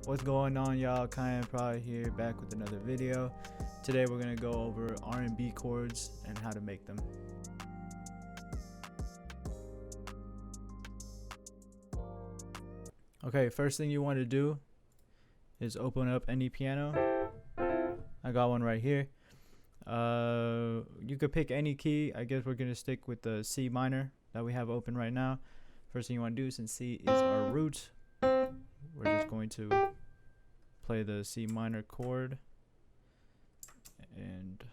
What's going on, y'all? Kayanne probably here, back with another video. Today we're gonna go over RNB chords and how to make them. Okay, first thing you want to do is open up any piano. I got one right here. You could pick any key. I guess we're gonna stick with the C minor that we have open right now. First thing you want to do, since C is our root, we're just going to play the C minor chord and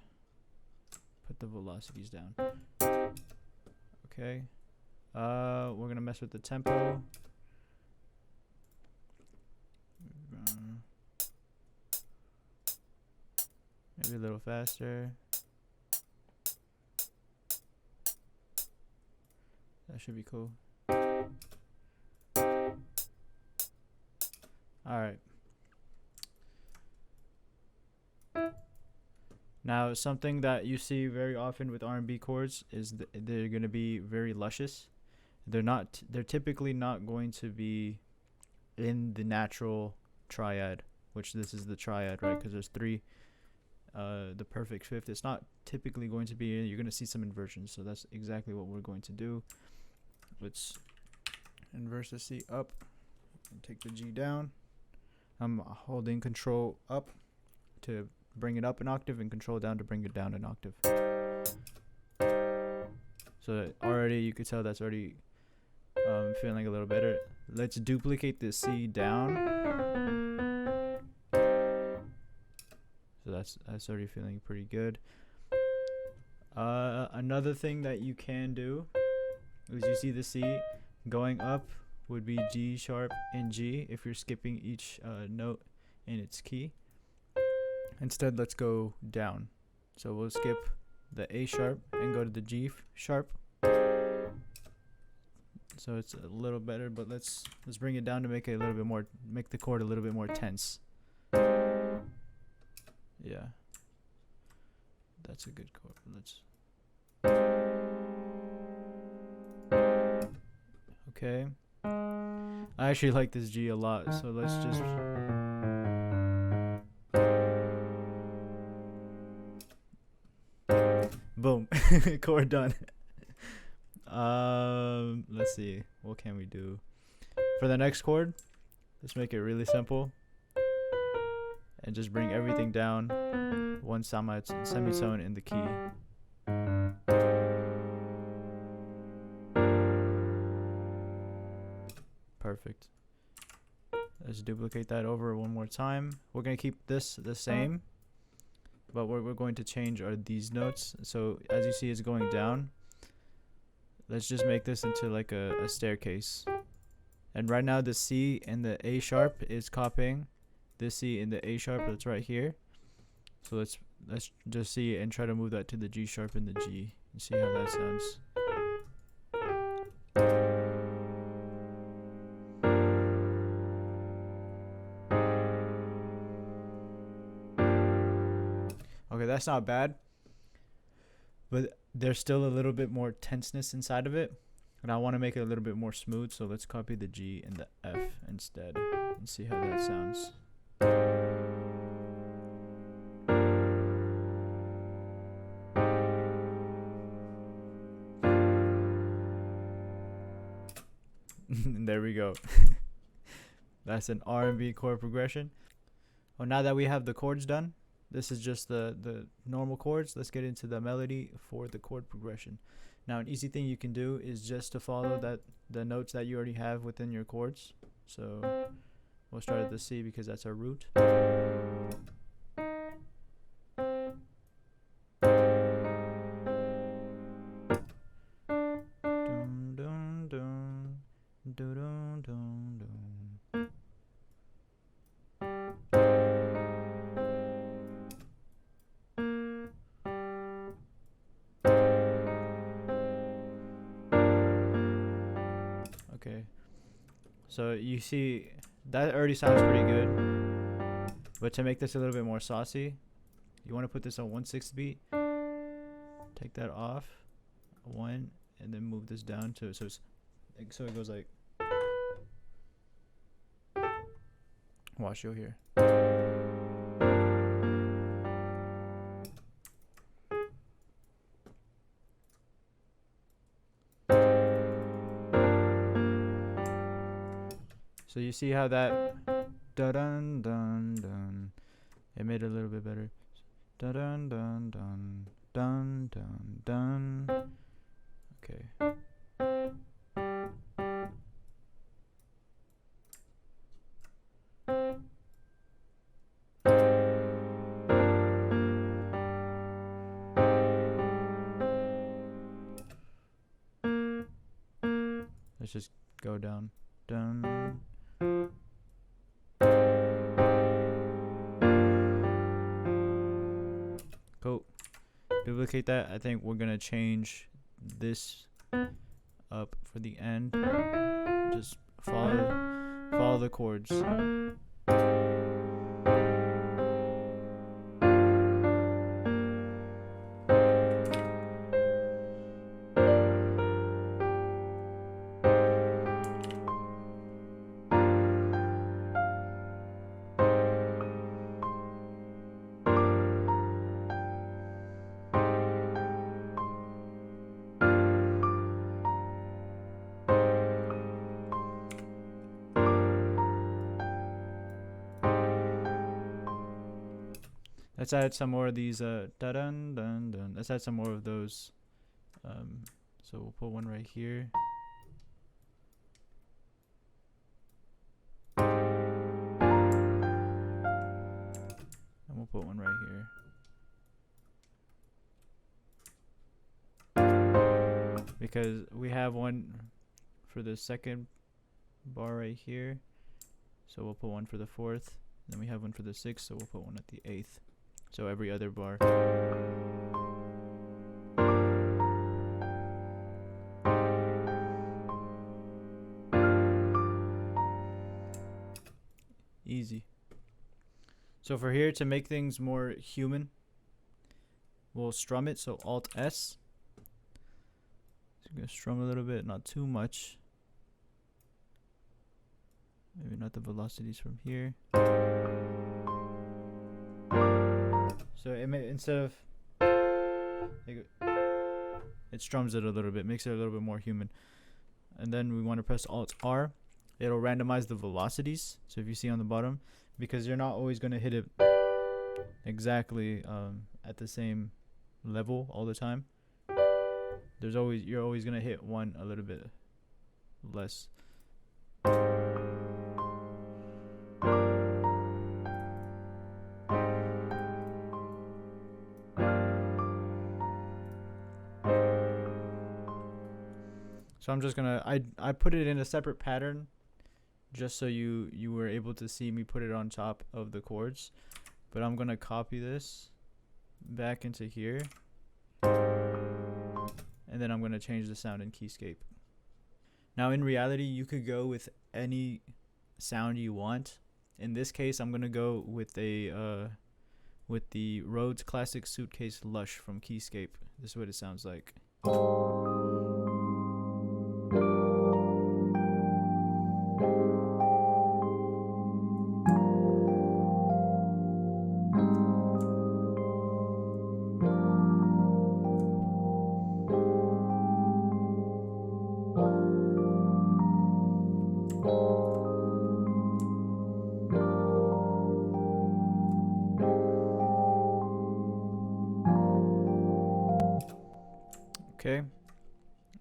put the velocities down. Okay. We're gonna mess with the tempo. Maybe a little faster. That should be cool. Alright. Now, something that you see very often with R&B chords is they're going to be very luscious. They're typically not going to be in the natural triad, which this is the triad, right? Because there's three. The perfect fifth, it's not typically going to be, you're going to see some inversions, so that's exactly what we're going to do. Let's inverse the C up and take the G down. I'm holding control up to bring it up an octave and control down to bring it down an octave. So already you could tell that's already feeling a little better. Let's duplicate the C down. So that's already feeling pretty good. Another thing that you can do is, you see the C going up would be G sharp and G if you're skipping each note in its key. Instead, let's go down. So we'll skip the A sharp and go to the G sharp. So it's a little better, but let's bring it down to make it a little bit more, make the chord a little bit more tense. Yeah, that's a good chord. Okay, I actually like this G a lot, so let's just boom. Chord done. Let's see, what can we do for the next chord? Let's make it really simple and just bring everything down one semitone in the key. Perfect. Let's duplicate that over one more time. We're going to keep this the same, but what we're going to change are these notes. So as you see, it's going down. Let's just make this into like a staircase. And right now the C and the A sharp is copying this C in the A sharp that's right here. So let's just see and try to move that to the G sharp and the G and see how that sounds. Okay, that's not bad, but there's still a little bit more tenseness inside of it, and I want to make it a little bit more smooth, so let's copy the G and the F instead and see how that sounds. There we go. That's an R&B chord progression. Well, now that we have the chords done, this is just the normal chords. Let's get into the melody for the chord progression. Now, an easy thing you can do is just to follow the notes that you already have within your chords. So we'll start at the C because that's our root. Dun, dun, dun, dun, dun, dun, dun. Okay, so you see that already sounds pretty good, but to make this a little bit more saucy, you want to put this on 1/6 beat. Take that off, 1, and then move this down to so it goes like Watch, you'll hear. So you see how that dun dun dun dun, it made it a little bit better. Dun dun dun dun dun dun dun. Okay. Let's just go down. Dun. Cool. Duplicate that. I think we're gonna change this up for the end. Just follow the chords. Let's add some more of these dun dun dun. Let's add some more of those. So we'll put one right here. And we'll put one right here. Because we have one for the second bar right here. So we'll put one for the fourth. Then we have one for the sixth, so we'll put one at the eighth. So every other bar. Easy. So for here, to make things more human, we'll strum it. So Alt S. So I'm gonna strum a little bit, not too much. Maybe not the velocities from here. So instead of it strums it a little bit, makes it a little bit more human. And then we want to press Alt R. It'll randomize the velocities. So if you see on the bottom, because you're not always going to hit it exactly at the same level all the time. You're always going to hit one a little bit less. So I'm just gonna I put it in a separate pattern just so you were able to see me put it on top of the chords. But I'm gonna copy this back into here, and then I'm gonna change the sound in Keyscape. Now in reality, you could go with any sound you want. In this case, I'm gonna go with the Rhodes Classic Suitcase Lush from Keyscape. This is what it sounds like. Okay,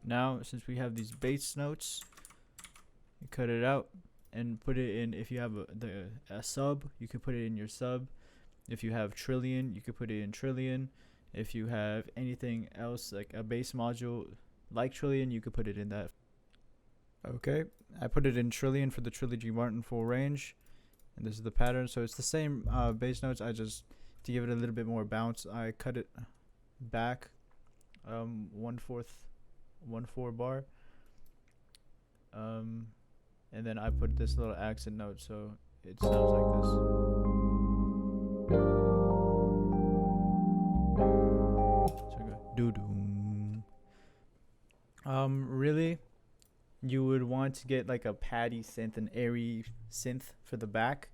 now since we have these bass notes, you cut it out and put it in. If you have a sub, you can put it in your sub. If you have trillion, you could put it in trillion. If you have anything else like a bass module like trillion, you could put it in that. Okay, I put it in trillion for the Trilogy Martin full range, and this is the pattern. So it's the same bass notes. I just, to give it a little bit more bounce, I cut it back 1/4 bar, and then I put this little accent note, so it sounds like this. So I go doo doo. Really, you would want to get like a paddy synth, an airy synth for the back.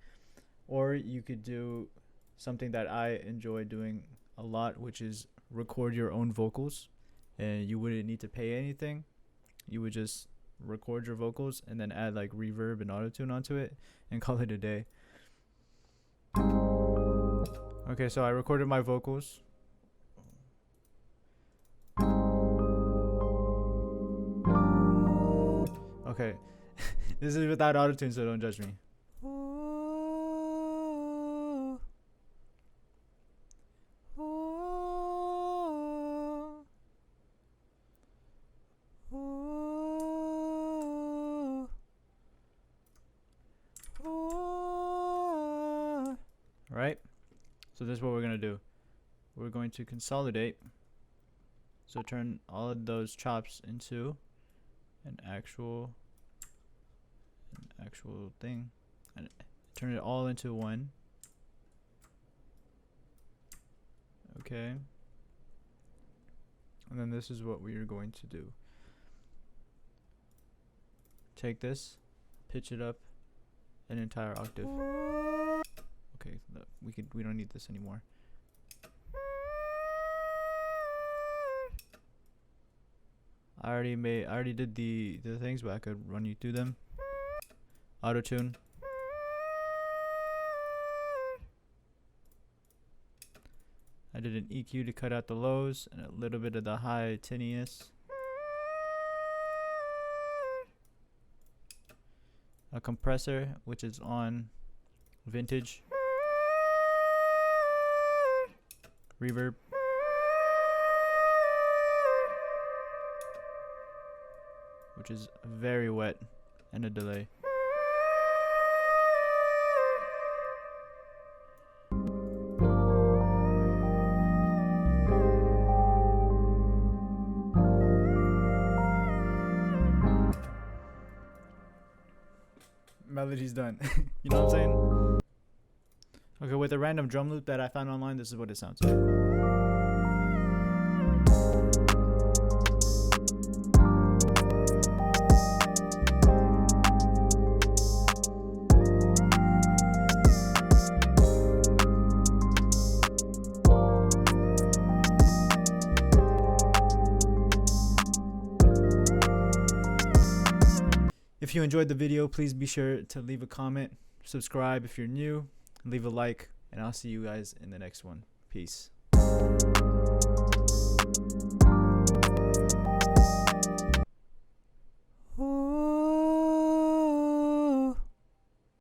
Or you could do something that I enjoy doing a lot, which is record your own vocals, and you wouldn't need to pay anything. You would just record your vocals and then add like reverb and autotune onto it and call it a day. Okay, so I recorded my vocals. Okay, this is without autotune, so don't judge me. Right? So this is what we're going to do. We're going to consolidate. So turn all of those chops into an actual thing, and turn it all into one. Okay. And then this is what we are going to do. Take this, pitch it up an entire octave. Okay, we don't need this anymore. I already did the things, but I could run you through them. Auto-tune. I did an EQ to cut out the lows and a little bit of the high tinniness. A compressor, which is on vintage. Reverb. Which is very wet, and a delay. Melody's done. You know what I'm saying? Okay, with a random drum loop that I found online, this is what it sounds like. If you enjoyed the video, please be sure to leave a comment, subscribe if you're new, leave a like, and I'll see you guys in the next one. Peace.